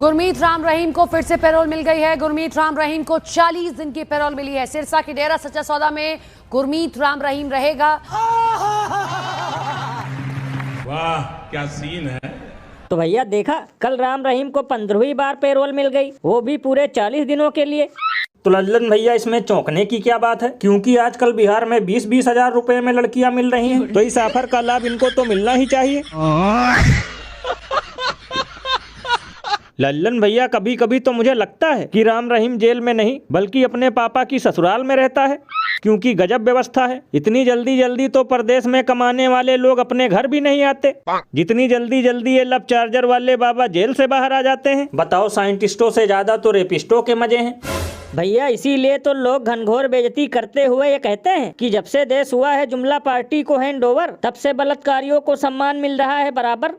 गुरमीत राम रहीम को फिर से पैरोल मिल गई है। गुरमीत राम रहीम को 40 दिन की पैरोल मिली है। सिरसा के डेरा सच्चा सौदा में गुरमीत राम रहीम रहेगा। वाह क्या सीन है। तो भैया देखा, कल राम रहीम को 15वीं बार पैरोल मिल गई, वो भी पूरे 40 दिनों के लिए। तो लल्लन भैया इसमें चौंकने की क्या बात है, क्योंकि आजकल बिहार में 20-20 हजार रुपए में लड़कियां मिल रही हैं, तो इस ऑफर का लाभ इनको तो मिलना ही चाहिए। लल्लन भैया कभी कभी तो मुझे लगता है कि राम रहीम जेल में नहीं बल्कि अपने पापा की ससुराल में रहता है, क्योंकि गजब व्यवस्था है। इतनी जल्दी जल्दी तो परदेश में कमाने वाले लोग अपने घर भी नहीं आते, जितनी जल्दी जल्दी ये लब चार्जर वाले बाबा जेल से बाहर आ जाते हैं। बताओ, साइंटिस्टों से ज्यादा तो रेपिस्टों के मजे हैं। भैया इसीलिए तो लोग घनघोर बेइज्जती करते हुए ये कहते हैं कि जब से देश हुआ है जुमला पार्टी को हैंड ओवर, तब से बलात्कारियों को सम्मान मिल रहा है बराबर।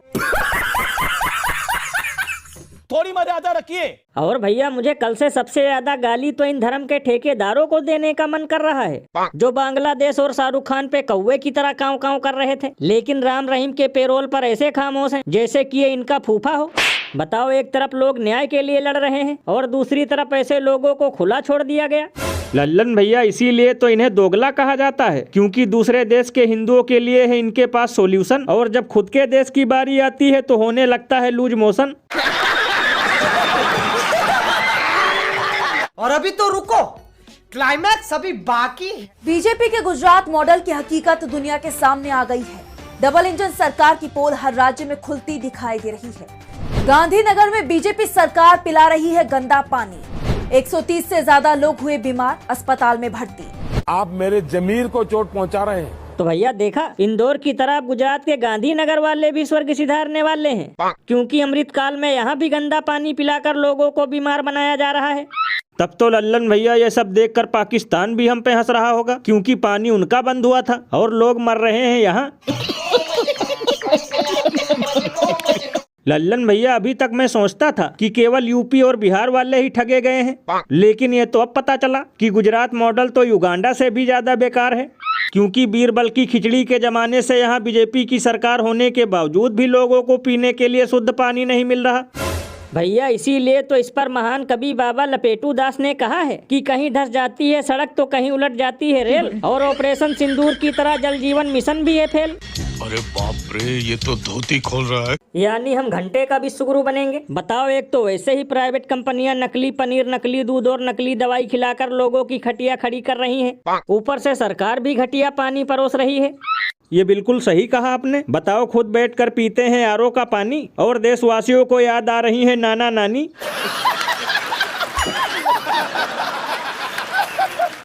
थोड़ी मर्यादा रखिए। और भैया मुझे कल से सबसे ज्यादा गाली तो इन धर्म के ठेकेदारों को देने का मन कर रहा है, जो बांग्लादेश और शाहरुख खान पे कौवे की तरह काँव काँव कर रहे थे, लेकिन राम रहीम के पेरोल पर ऐसे खामोश हैं जैसे कि ये इनका फूफा हो। बताओ, एक तरफ लोग न्याय के लिए लड़ रहे हैं और दूसरी तरफ ऐसे लोगों को खुला छोड़ दिया गया। लल्लन भैया इसीलिए तो इन्हें दोगला कहा जाता है, क्योंकि दूसरे देश के हिंदुओं के लिए है इनके पास सॉल्यूशन, और जब खुद के देश की बारी आती है तो होने लगता है लूज मोशन। और अभी तो रुको, क्लाइमैक्स अभी बाकी है। बीजेपी के गुजरात मॉडल की हकीकत दुनिया के सामने आ गई है। डबल इंजन सरकार की पोल हर राज्य में खुलती दिखाई दे रही है। गांधीनगर में बीजेपी सरकार पिला रही है गंदा पानी। 130 से ज्यादा लोग हुए बीमार, अस्पताल में भर्ती। आप मेरे जमीर को चोट पहुंचा रहे हैं। तो भैया देखा, इंदौर की तरह गुजरात के गांधीनगर वाले भी स्वर्ग सिधारने वाले हैं, क्योंकि अमृतकाल में यहाँ भी गंदा पानी पिलाकर लोगों को बीमार बनाया जा रहा है। तब तो लल्लन भैया ये सब देखकर पाकिस्तान भी हम पे हंस रहा होगा, क्योंकि पानी उनका बंद हुआ था और लोग मर रहे हैं यहाँ। लल्लन भैया अभी तक मैं सोचता था कि केवल यूपी और बिहार वाले ही ठगे गए हैं, लेकिन ये तो अब पता चला कि गुजरात मॉडल तो युगांडा से भी ज्यादा बेकार है, क्योंकि बीरबल की खिचड़ी के जमाने से यहाँ बीजेपी की सरकार होने के बावजूद भी लोगों को पीने के लिए शुद्ध पानी नहीं मिल रहा। भैया इसीलिए तो इस पर महान कवि बाबा लपेटू दास ने कहा है कि कहीं धंस जाती है सड़क तो कहीं उलट जाती है रेल, और ऑपरेशन सिंदूर की तरह जल जीवन मिशन भी है फेल। अरे बाप रे, ये तो धोती खोल रहा है। यानी हम घंटे का विश्वगुरु बनेंगे। बताओ, एक तो वैसे ही प्राइवेट कंपनियां नकली पनीर, नकली दूध और नकली दवाई खिलाकर लोगों की खटिया खड़ी कर रही हैं, ऊपर से सरकार भी घटिया पानी परोस रही है। ये बिल्कुल सही कहा आपने। बताओ, खुद बैठकर पीते हैं आरओ का पानी और देशवासियों को याद आ रही है नाना नानी।